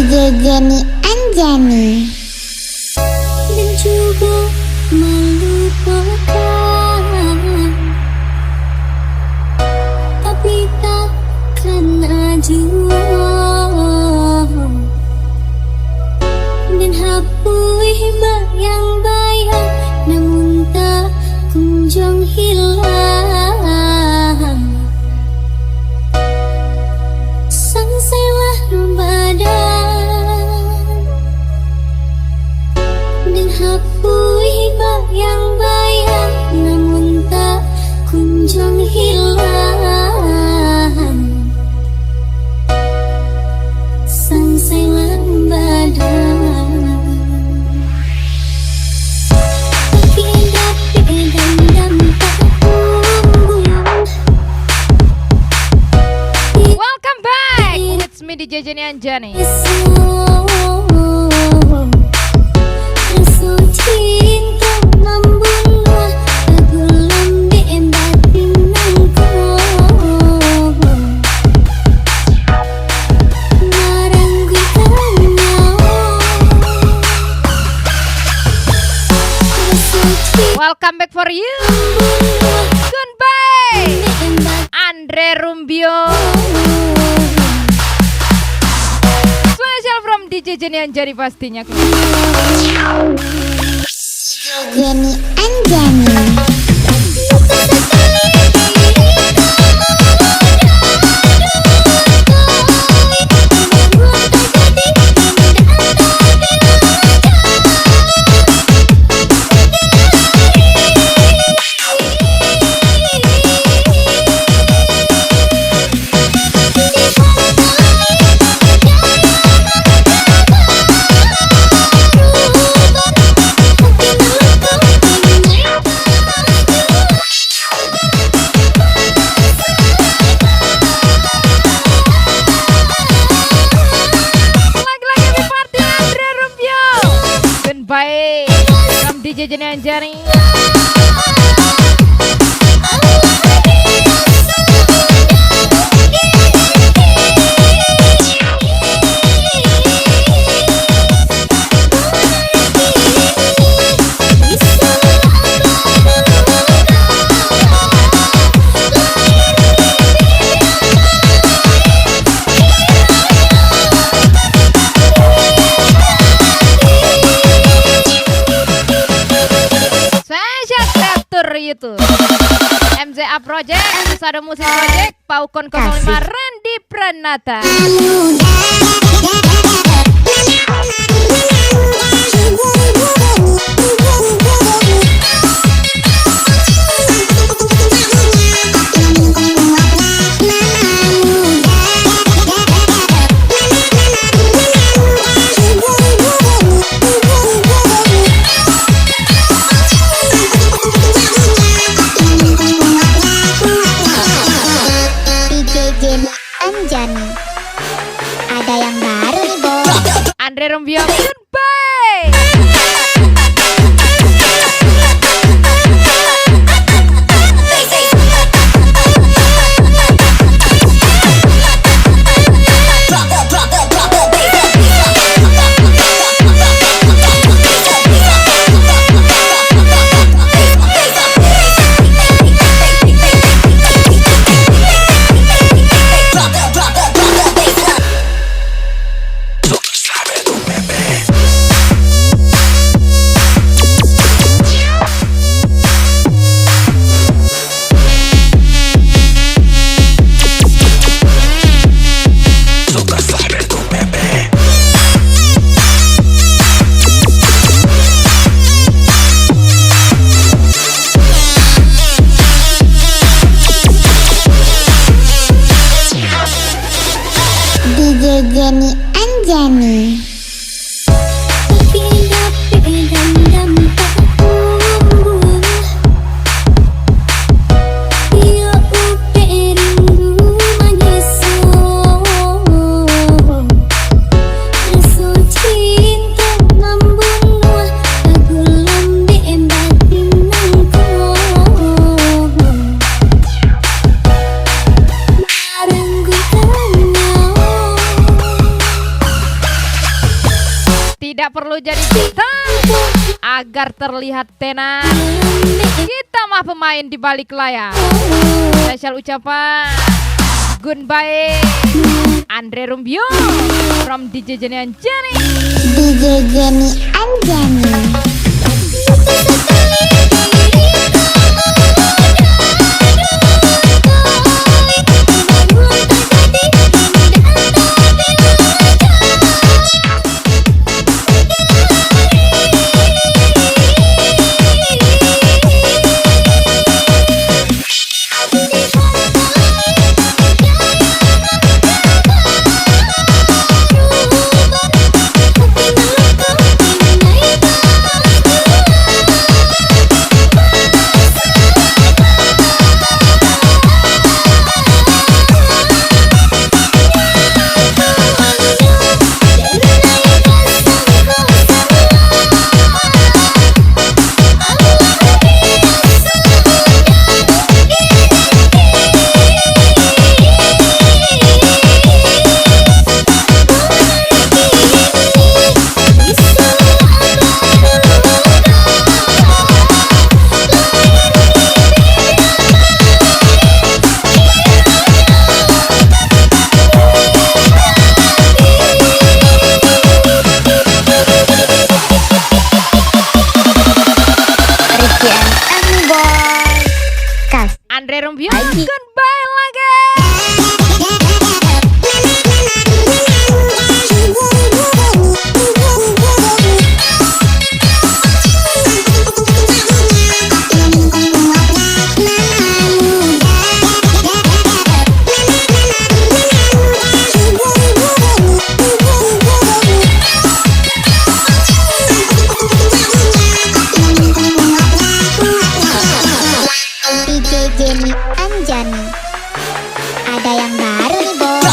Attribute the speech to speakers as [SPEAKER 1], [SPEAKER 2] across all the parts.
[SPEAKER 1] DJ Jenny Anjani.
[SPEAKER 2] Mencoba melupakan, tapi takkan ajua. Dan hapui bayang-bayang, namun tak kunjung hilang. Sangsailah Ramadan, dan hapui bayang-bayang, namun tak kunjung hilang. Sangsailah Ramadan.
[SPEAKER 3] Welcome back with me DJ Jenny Anjani. Welcome back for you. Goodbye, Andre Rumbio. Special from DJ Jenny Anjani pastinya.
[SPEAKER 1] Jenny Anjani.
[SPEAKER 3] Baik, from DJ Jenny Anjani. Itu MZA Project, Sado Musik Project, Paukon 05, Randy Pranata.
[SPEAKER 1] Anjani. Ada yang baru nih, Bo.
[SPEAKER 3] Andre Rumbio, goodbye.
[SPEAKER 1] DJ Jenny Anjani.
[SPEAKER 3] tidak perlu jadi bintang agar terlihat tenar. Kita mah pemain di balik layar. Spesial ucapan goodbye Andre Rumbio from DJ Jenny Anjani.
[SPEAKER 1] DJ Jenny Anjani.
[SPEAKER 3] Andre Rumbio goodbye lagi.
[SPEAKER 1] DJ Jenny Anjani. Ada yang baru nih, Bos.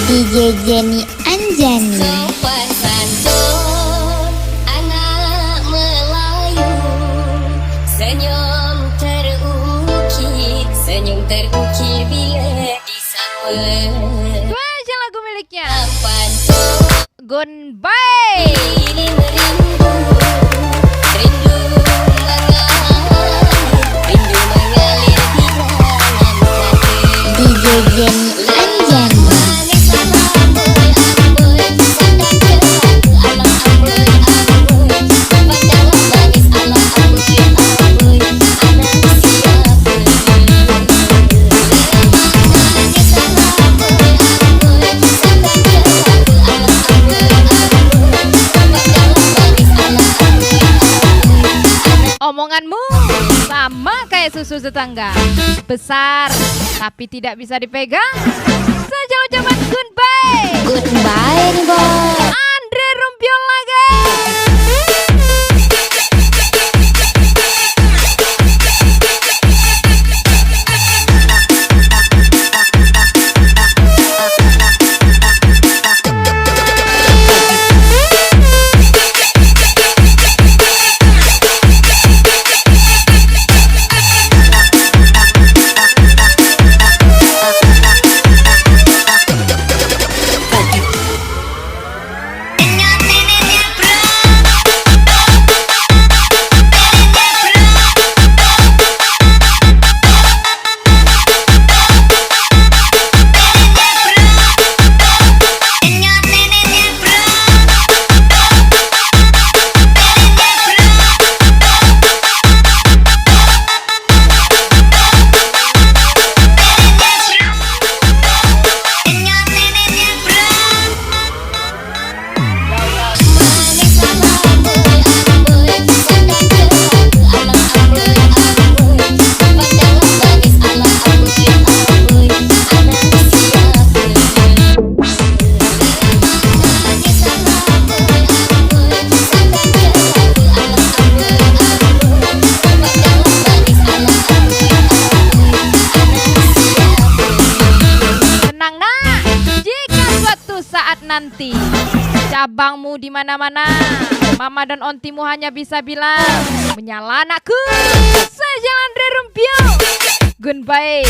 [SPEAKER 1] DJ Jenny Anjani.
[SPEAKER 2] Sopan santun anak Melayu, senyum terukir bila disapa.
[SPEAKER 3] Spesial lagu miliknya
[SPEAKER 2] Pantun
[SPEAKER 3] goodbye.
[SPEAKER 2] ini merindu, rindu mengalir di dalam hati.
[SPEAKER 1] DJ Jenny Anjani.
[SPEAKER 3] Omonganmu sama kayak susu tetangga, besar tapi tidak bisa dipegang. Saja ucapan goodbye.
[SPEAKER 1] Goodbye nih, Bos.
[SPEAKER 3] Andre Rumbio lagi. nanti. Cabangmu di mana-mana. Mama dan ontimu hanya bisa bilang, menyala anakku. Saya Jalan Andre Rumpio. Goodbye.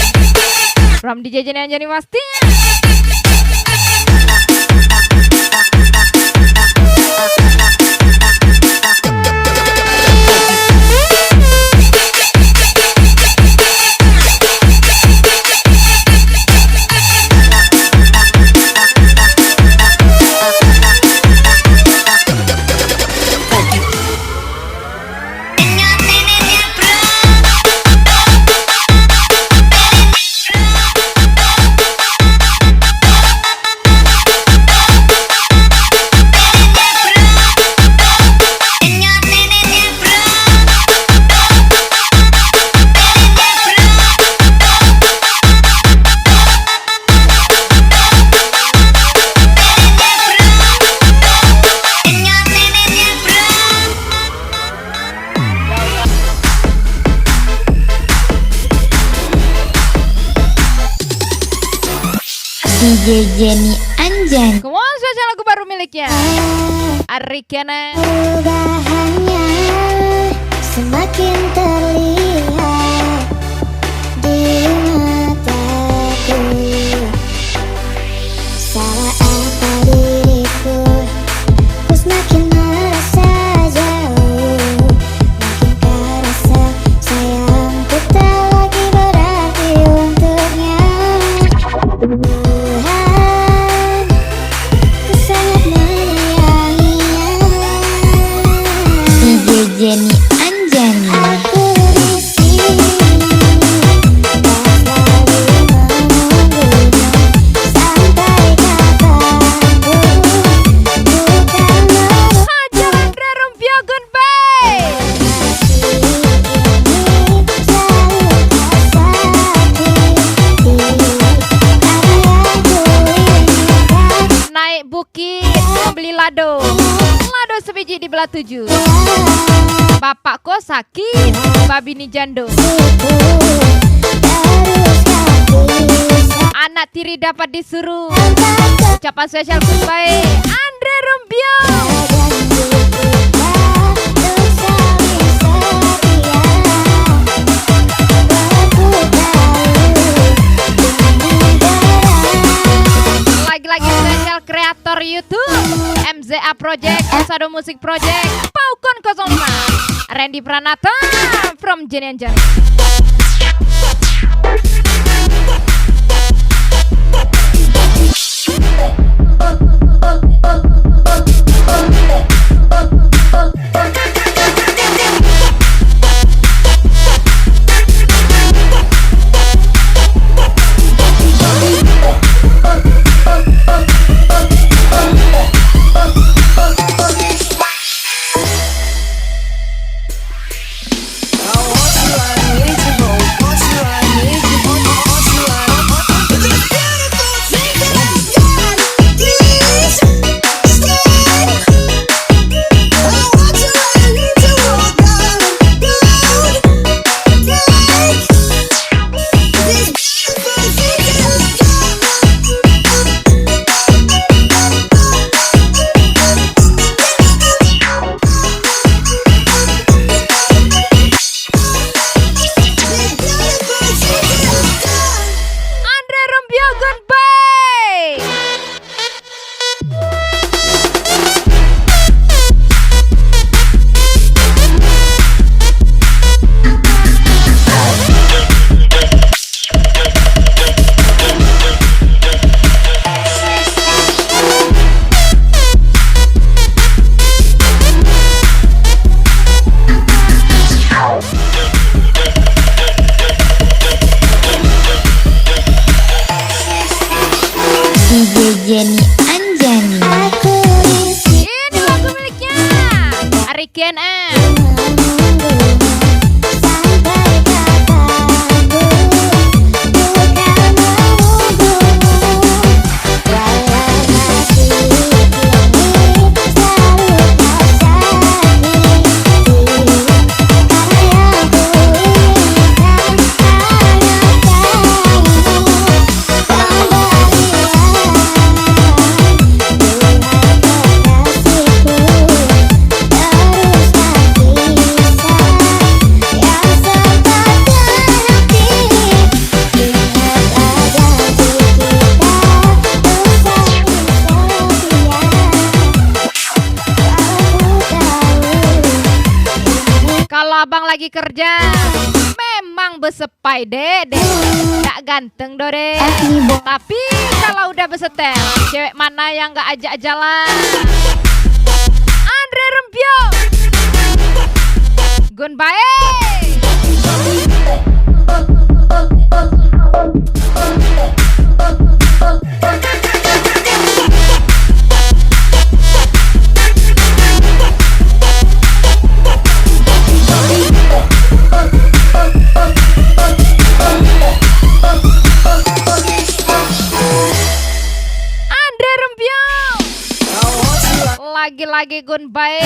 [SPEAKER 3] From DJ Jenny Anjani pastinya.
[SPEAKER 1] DJ Jenny Anjani.
[SPEAKER 3] Come on, spesial lagu baru miliknya Arikena.
[SPEAKER 1] Perubahannya semakin terlihat di mataku. Salah apa diriku? Ku semakin merasa jauh. Makin kerasa sayangku tak lagi berarti untuknya. Jenny Anjani. Aku di sini tak selalu menunggunya sampai kapanpun. Bukan
[SPEAKER 3] Jalan Andre Rumpio, goodbye. Naik bukit membeli lado. Lado sebiji dibelah 7. Bapak kok sakit, babi ni jando. Anak tiri dapat disuruh. Ucapan spesial goodbye Andre Rumpio. Lagi-lagi spesial kreator YouTube MZA Project, Osado Music Project, Paukon 04, Randy Pranata from Jenny Anjani.
[SPEAKER 1] Jenny Anjani.
[SPEAKER 3] Ini lagu miliknya Arikena. lagi kerja. Memang besepai dede, gak ganteng dore. Tapi kalau udah besetel, cewek mana yang gak ajak jalan? Andre Rempio, goodbye. Andre Rempio, lagi-lagi goodbye.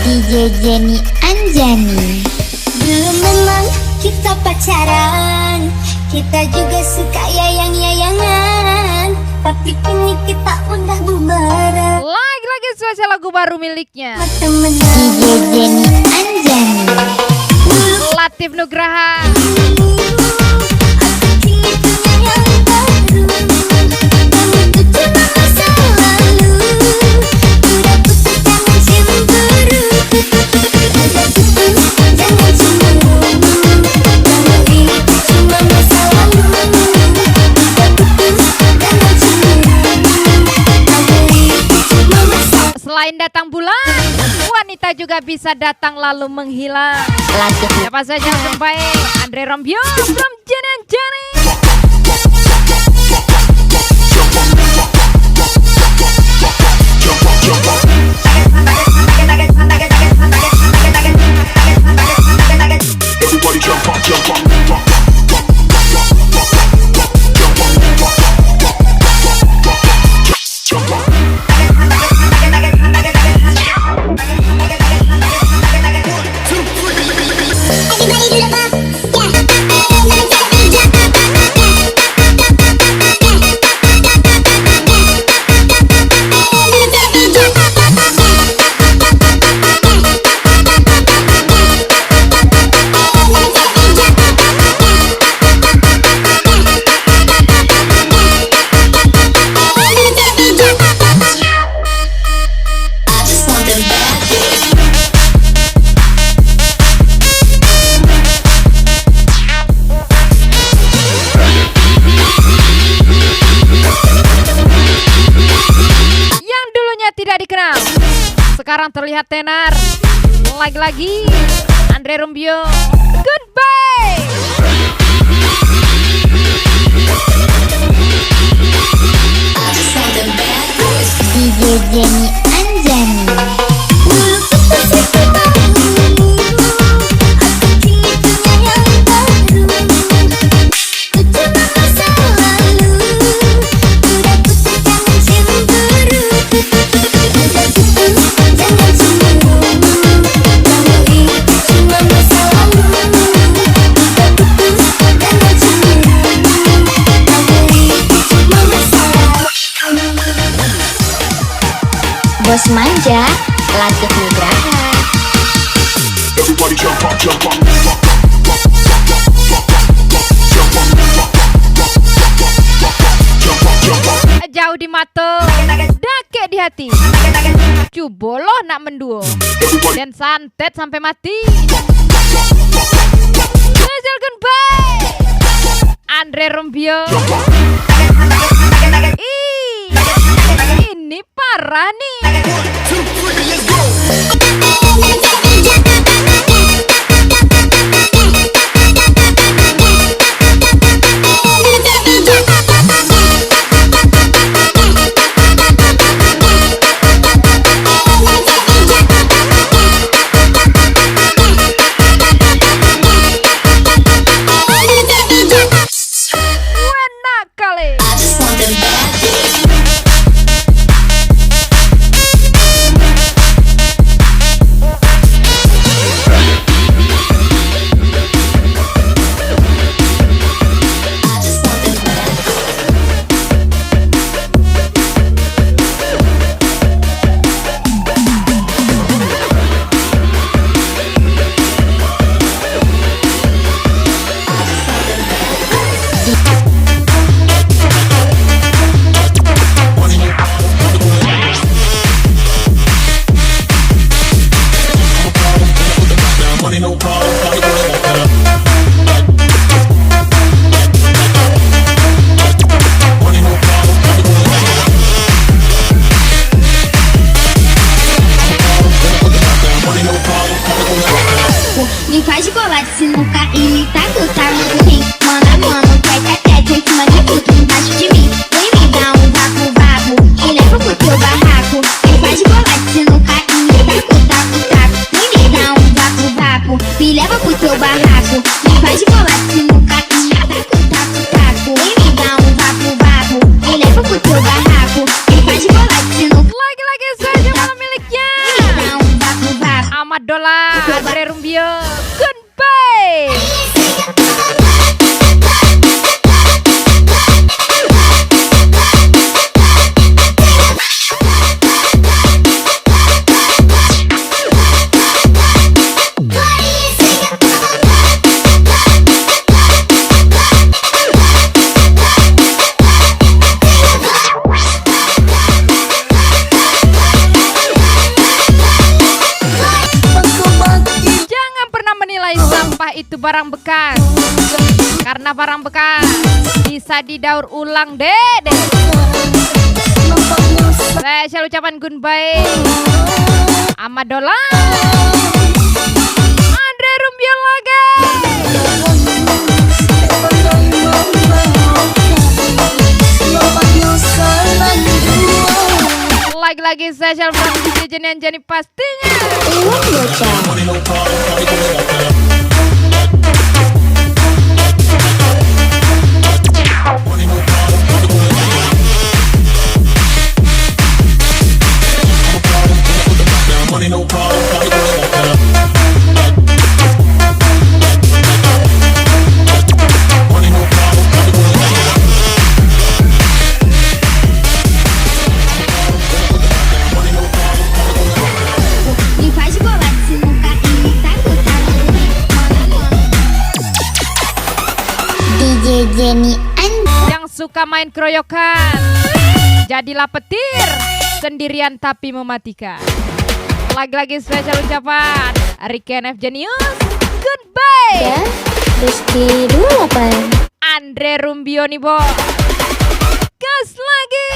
[SPEAKER 1] DJ Jenny Anjani.
[SPEAKER 4] Dulu memang kita pacaran, kita juga suka yayang-yayangan, tapi kini kita udah bubaran.
[SPEAKER 3] Lagi-lagi spesial lagu baru miliknya
[SPEAKER 1] DJ Jenny Anjani.
[SPEAKER 3] Latif Nugraha.
[SPEAKER 4] Kini punya yang baru, kamu tuh cuma masa lalu. Udah putus jangan cemburu, udah putus jangan cemburu. Kamu itu cuma masa lalu. Udah putus jangan cemburu, kamu itu cuma masa lalu.
[SPEAKER 3] Selain datang bulan, wanita juga bisa datang lalu menghilang.
[SPEAKER 1] Latif
[SPEAKER 3] Siapa saja yang terbaik? Andre Rempio from Jenny Anjani.
[SPEAKER 5] Everybody jump up, jump up, jump up.
[SPEAKER 4] Everybody do the bump, I just want them bad bitches.
[SPEAKER 3] Yang dulunya tidak dikenal, sekarang terlihat tenar. Lagi-lagi Andre Rempio, goodbye.
[SPEAKER 4] I just want them bad boys.
[SPEAKER 1] DJ Jenny Anjani.
[SPEAKER 4] Dulu kita suka baru, aku kini punya yang baru. Ku cuma masa lalu, udah putus jangan cemburu. Udah putus jangan cemburu, kamu itu cuma masa lalu. Udah putus jangan cemburu, kamu itu cuma masa lalu.
[SPEAKER 1] Bos Manja. Latif Nugraha.
[SPEAKER 5] Everybody jump up, jump up. Jump up.
[SPEAKER 3] Jauh di mata, dake di hati. Cuboloh nak menduo dan santet sampai mati. Special goodbye Andre Rempio. Ini parah nih.
[SPEAKER 5] Money no problem, party girl. Money no problem, party girl. Money no problem, party girl.
[SPEAKER 1] Me faz de bolado se não cair, tá tu tá muito ruim. Mano a mano, tete a tete, em cima de tudo, embaixo de mim. Vem me dar um vapo, vapo, e leva pro teu barraco. Me faz de bolado se não cair, taco, taco, taco. Vem me dar um vapo, vapo, me leva pro teu barraco. Me faz de bolado se não cair, taco, taco, taco. Vem me dar um vapo, vapo, me leva pro teu barraco. Me faz de bolado se não
[SPEAKER 3] Lagi-lagi saja malam miliknya
[SPEAKER 1] me dar um vapo, vapo.
[SPEAKER 3] Ahmad Dola, Andre Rumbio, Goodbye. Jangan pernah menilai sampah itu barang bekas, karena barang bekas bisa didaur ulang, Dede. Spesial ucapan goodbye Ahmad Dola, Andre Rumbio lagi. Lagi-lagi spesial from DJ Jenny Anjani pastinya.
[SPEAKER 1] Uang bocah.
[SPEAKER 5] Money no problem, party girl. Money no problem, party girl. Money no problem, party girl. Money no problem, party girl.
[SPEAKER 1] Me faz de bolado se não cair, taco, taco. DJ Jenny
[SPEAKER 3] Yang suka main keroyokan, jadilah petir sendirian tapi mematikan. Lagi-lagi spesial ucapan Riken F Genius, Goodbye.
[SPEAKER 1] ya, Rizky 28.
[SPEAKER 3] Andre Rumbio nih, Bo. Gas lagi.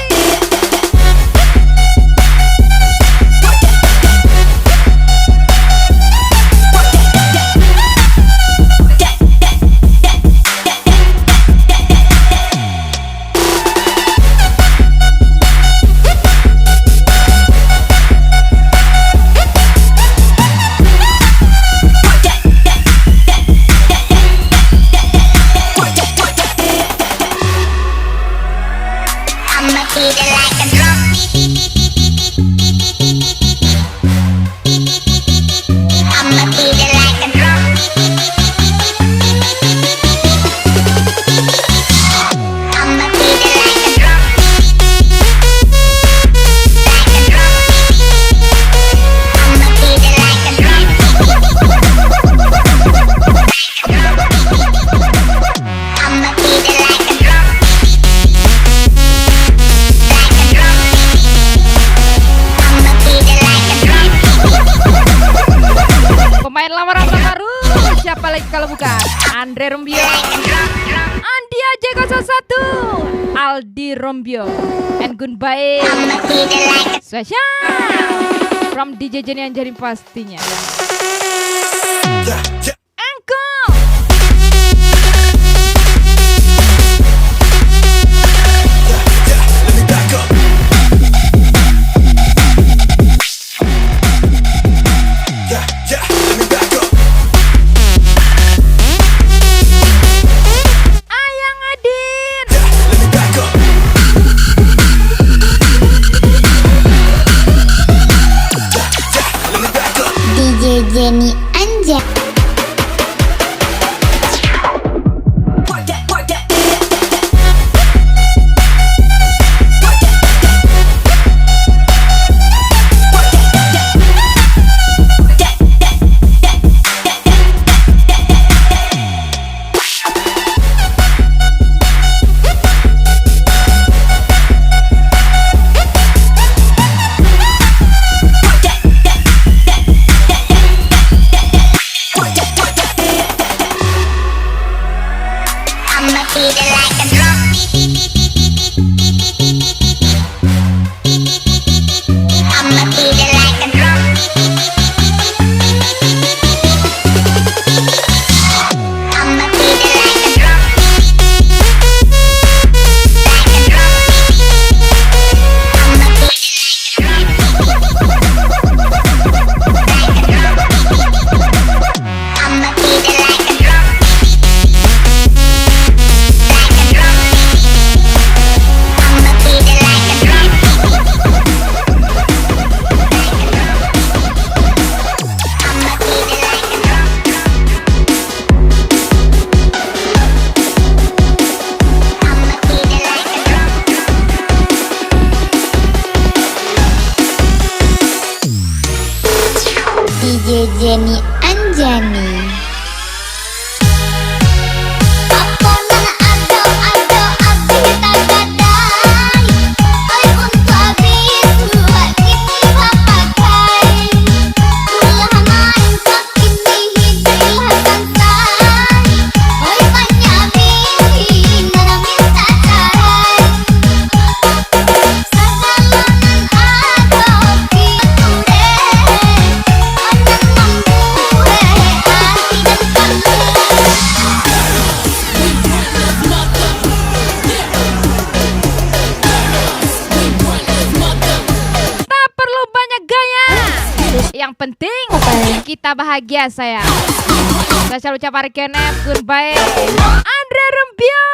[SPEAKER 1] I'ma treat it like a drum. I'ma treat it like a drum. I'ma treat it like a drum. Like a drum. I'ma treat it like a drum. I'ma treat it like a drum.
[SPEAKER 3] Pemain lamaran terbaru, siapa lagi kalau bukan Andre Rumbio, Andi AJ01, Aldi Rumbio, and Goodbye. Spesial from DJ Jenny Anjani pastinya. Engkau.
[SPEAKER 5] Let me back up. Yeah, let me back up.
[SPEAKER 3] Ayang Adin.
[SPEAKER 5] Let me back up. Let me back up.
[SPEAKER 1] DJ Jenny Anjani. like a drum. I'ma beat it like a drum. I'ma beat it like a drum. Like a drum. I'ma beat it like a drum. I'ma beat it like a drum. Like a drum. I'ma beat it like a drum. I'ma beat it like a drum. I'ma beat it like a drum. DJ Jenny Anjani. Ako na ado abi kita gadai. Ay untuk abis buat kita pakai. Ulah main sakit dihiduplah santai. Ay banyak bikin mana minta carai. Segalanan ado gitu deh. Onan mampu hati dan
[SPEAKER 3] Tak perlu banyak gaya. Yang penting kita bahagia sayang. Saya ucap kenep goodbye Andre Rembio.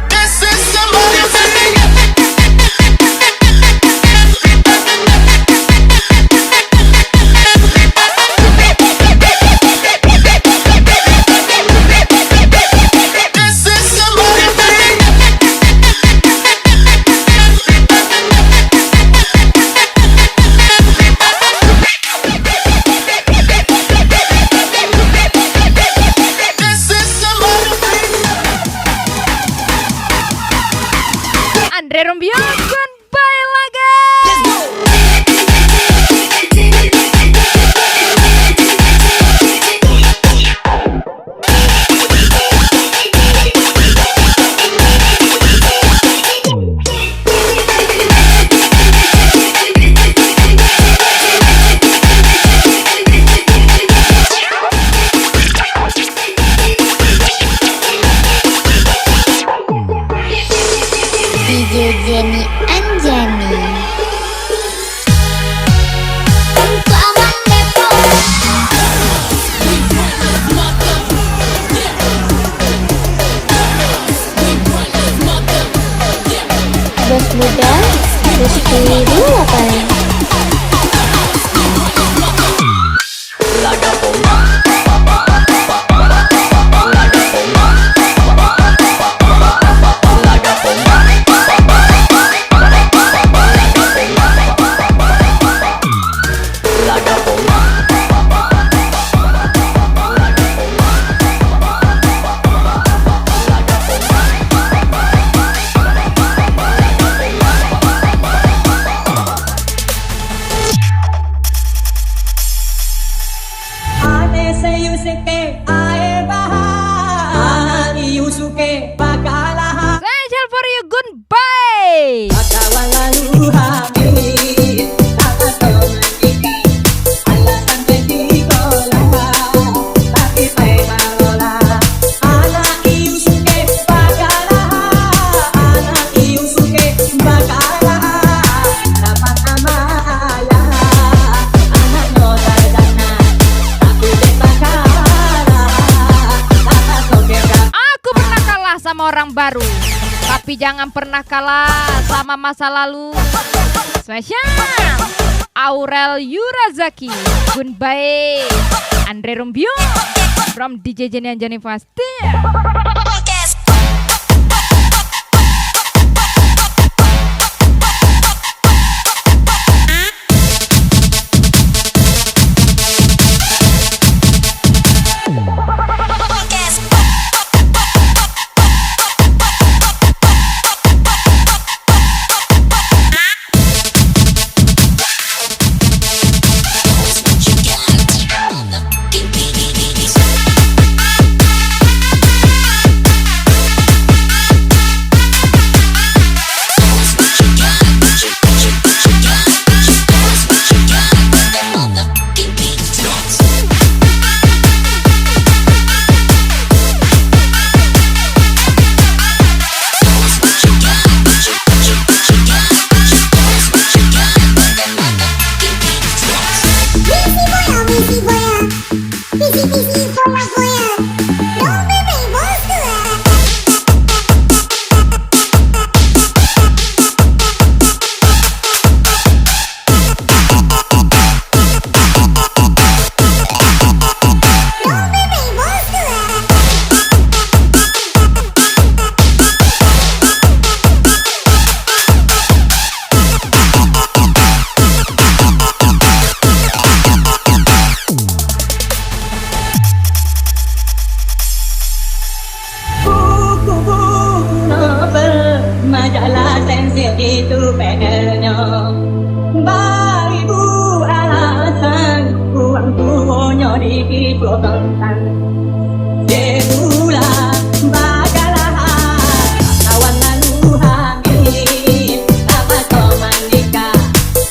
[SPEAKER 5] This is somebody's This is somebody's This is somebody's
[SPEAKER 3] Andre Rembio goodbye lagi.
[SPEAKER 1] DJ Jenny Anjani. Untuk aman Depok. Bos muda, bos keliru apa?
[SPEAKER 3] Special for you goodbye. Aku pernah kalah sama orang baru, tapi jangan pernah kalah sama masa lalu. Spesial Aurel Yurazaki, goodbye Andre Rembio from DJ Jenny Anjani Pasti.
[SPEAKER 6] tanya baribu alasan kurang punya di tentang Jebula bagalah kawan lalu hamil apa kau manika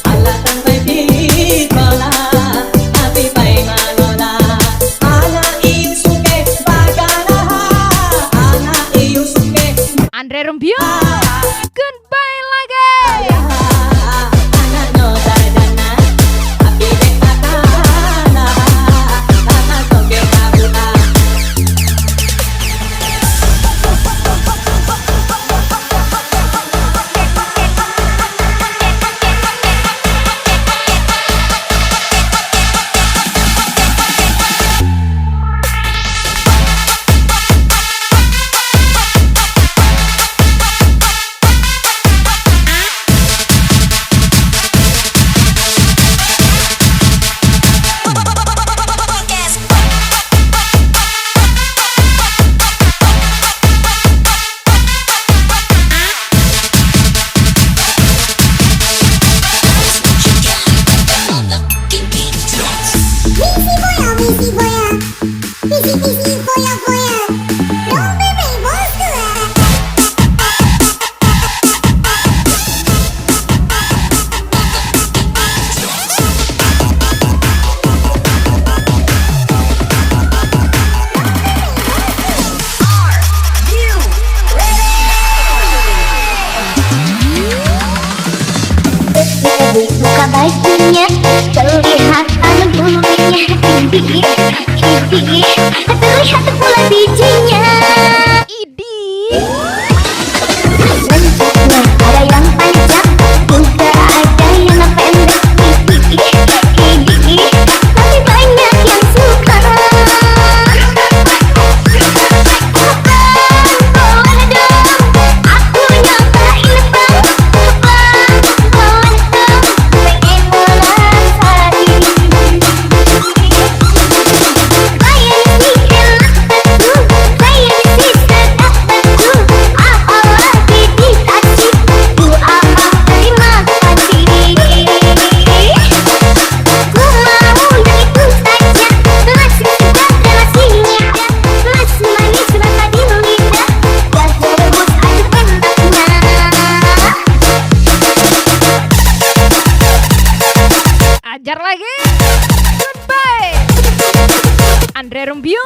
[SPEAKER 6] alasan pergi sekolah tapi pai malola anak iu suke bagalah anak iu suke
[SPEAKER 3] Andre Rumbio, goodbye lagi.
[SPEAKER 6] anak no dana api dek matana mama soge kabula
[SPEAKER 1] Buka bajunya, kelihatan bulunya tinggi, terlihat pula bijinya.
[SPEAKER 3] Idi.
[SPEAKER 1] Bentuknya ada yang panjang, juga ada yang pendek. Tapi banyak yang suka. Boleh dong, aku nyobain bang. Boleh dong, pengen ulang lagi. Bayar si enak betul, bayar si sedap betul. Apalagi dikasih, ku amat terima kasih. Ku mau yang itu saja, masih sedap dan masih nyedak, masih manis rasa di lidah, gas rebus aduk enaknya.
[SPEAKER 3] Ajar lagi. Goodbye. Andre Rumbio.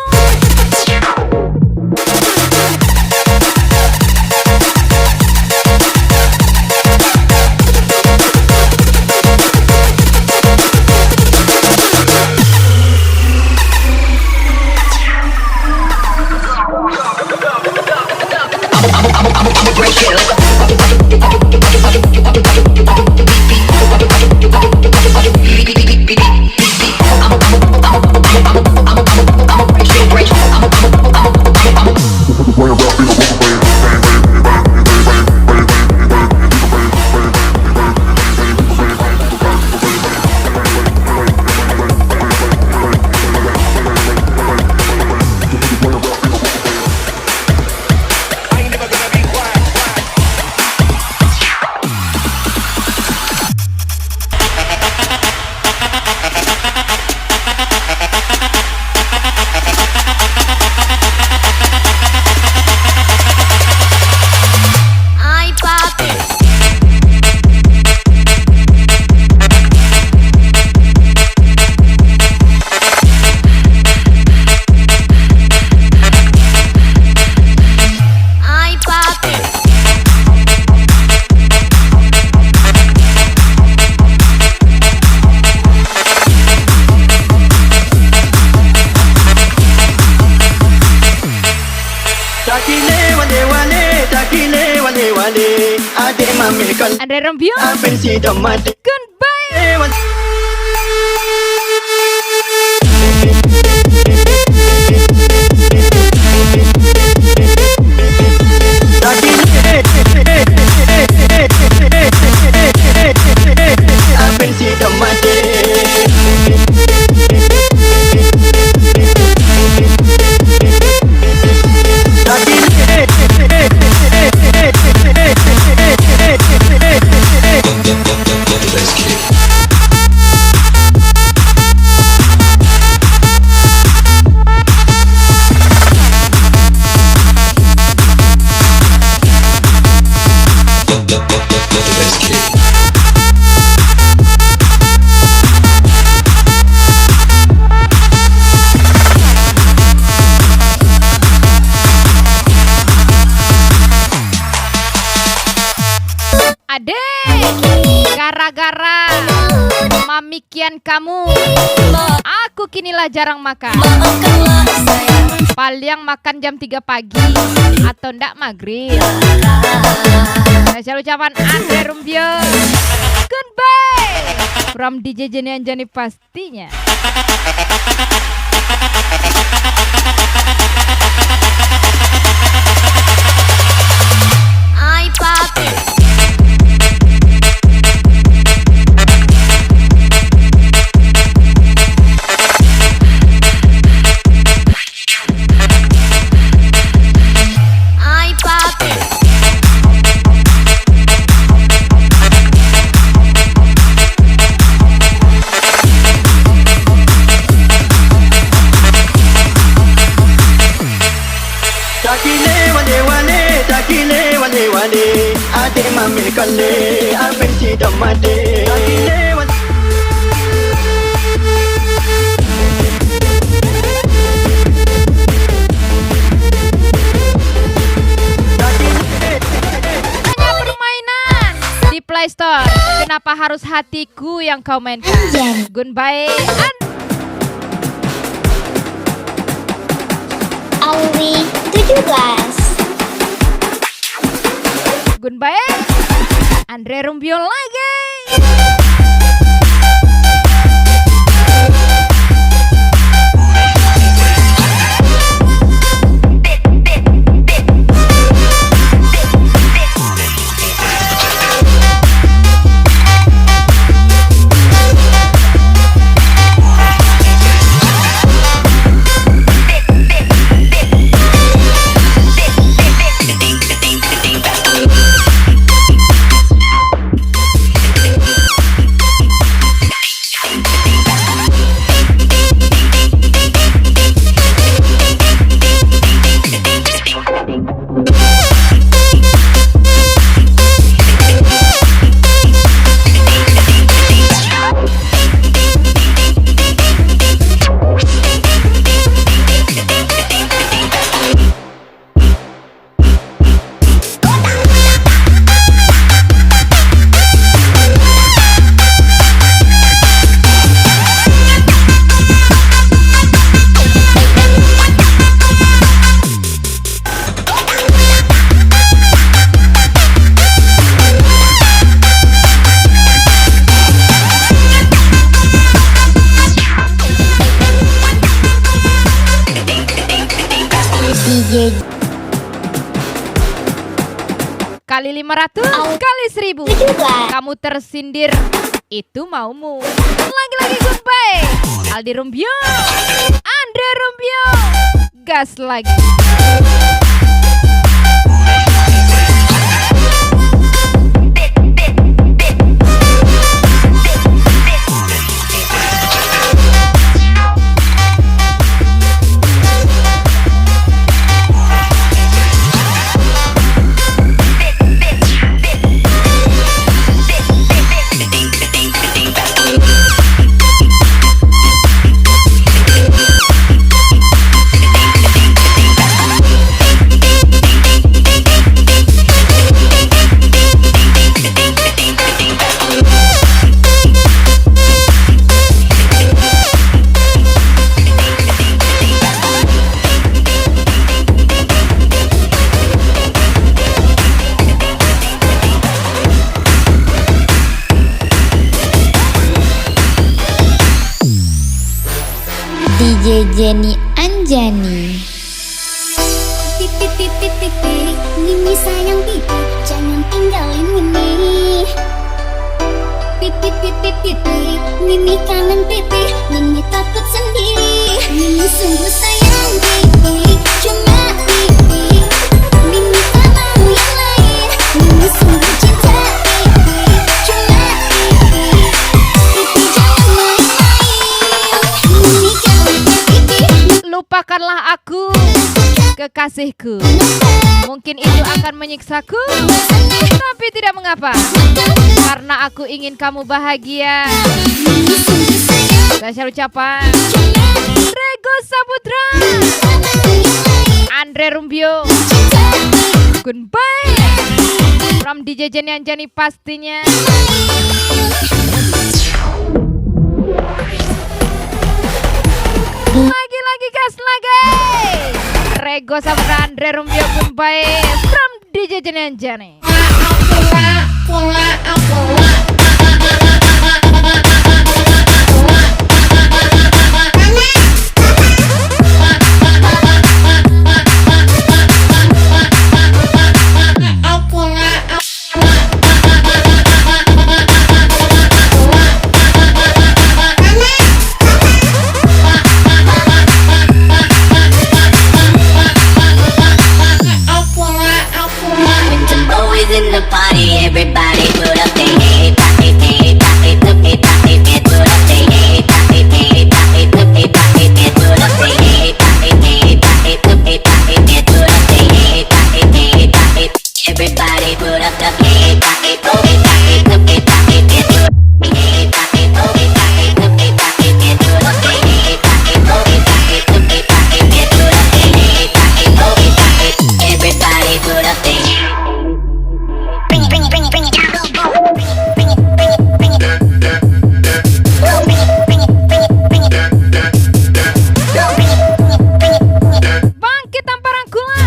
[SPEAKER 3] Andre Rumbio. Goodbye.
[SPEAKER 5] Dum dum dum
[SPEAKER 3] gara-gara mamikian kamu, aku kinilah jarang makan.
[SPEAKER 2] Maafkanlah saya.
[SPEAKER 3] Paling makan jam 3 pagi atau ndak maghrib. Saya ucapan Andre Rumbio. Goodbye from DJ Jenny Anjani pastinya.
[SPEAKER 2] Ai papi. Ai papi.
[SPEAKER 7] Takile wale wale, takile wale wale, ade mame kalle, abenci damade. Takile wale.
[SPEAKER 3] Hanya permainan di Play Store. Kenapa harus hatiku yang kau mainkan?
[SPEAKER 1] Anjani.
[SPEAKER 3] Goodbye.
[SPEAKER 1] Alwi 17.
[SPEAKER 3] Goodbye. Andre Rumbio lagi.
[SPEAKER 1] DJ
[SPEAKER 3] Kali 500, kali 1000.
[SPEAKER 1] 17.
[SPEAKER 3] Kamu tersindir, itu maumu. Lagi-lagi goodbye. Aldi Rumbio, Andre Rumbio, gas lagi.
[SPEAKER 1] DJ Jenny Anjani.
[SPEAKER 8] Titik titik titik, Mimi sayang titik, jangan tinggalin Mimi. Titik titik titik, Mimi kangen titik, Mimi takut sendiri. Mimi sungguh sayang titik, cuma titik. Mimi tak mau yang lain, Mimi sungguh cinta titik, cuma titik. Titik jangan main-main, Mimi kangen titik.
[SPEAKER 3] Lupakanlah aku, kekasihku. Mungkin itu akan menyiksaku, tapi tidak mengapa, karena aku ingin kamu bahagia. Spesial ucapan Rego Saputra, Andre Rumbio. Goodbye. From DJ Jenny Anjani pastinya. Lagi-lagi gas lagi. Rego sama Andre Rumbio Goodbye from DJ Jenny Anjani.
[SPEAKER 4] In the party, everybody put up their hey, party, hey, party, hey, party, hey, put up their hey, party, hey, party, hey, party, hey, put up their hey, party, hey, party, hey, party, hey, put up their hey, party, hey, party. Everybody put up the hey, party, oh, hey, party, hey, party, hey, put up hey, party, oh, hey, party, hey, party, hey, put up their hey, party, oh, hey, party, hey, party, hey, put up their hey, party, oh, hey, party. Everybody put up their hey.
[SPEAKER 3] Bangkit tanpa rangkulan,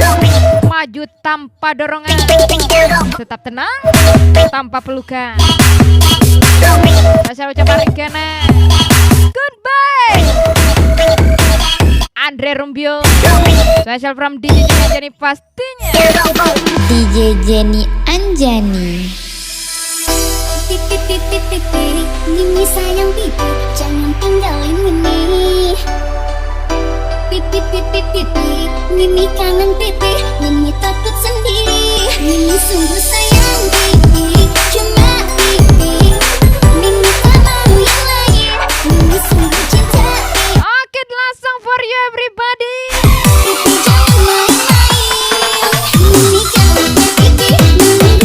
[SPEAKER 3] maju tanpa dorongan, tetap tenang tanpa pelukan. Saya ucapkan Regana goodbye Andre Rumbio, special from DJ Jenny Anjani pastinya.
[SPEAKER 8] DJ Jenny Anjani. Titik titik titik, Mimi sayang titik, jangan tinggalin Mimi. Titik titik titik, Mimi kangen titik, Mimi takut sendiri. Mimi sungguh sayang titik, cuma titik. Mimi tak mau yang lain, Mimi sungguh cinta titik.
[SPEAKER 3] Oke, last song for you everybody.
[SPEAKER 8] Titik jangan main-main, Mimi kangen titik, Mimi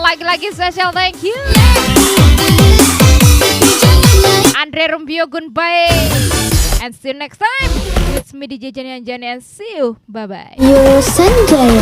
[SPEAKER 3] Lagi-lagi special thank you Andre Rumbio goodbye and see you next time. It's me DJ Jenny Anjani and see you, bye bye.
[SPEAKER 8] Yo Sanjaya.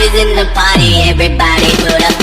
[SPEAKER 4] In the party, everybody put up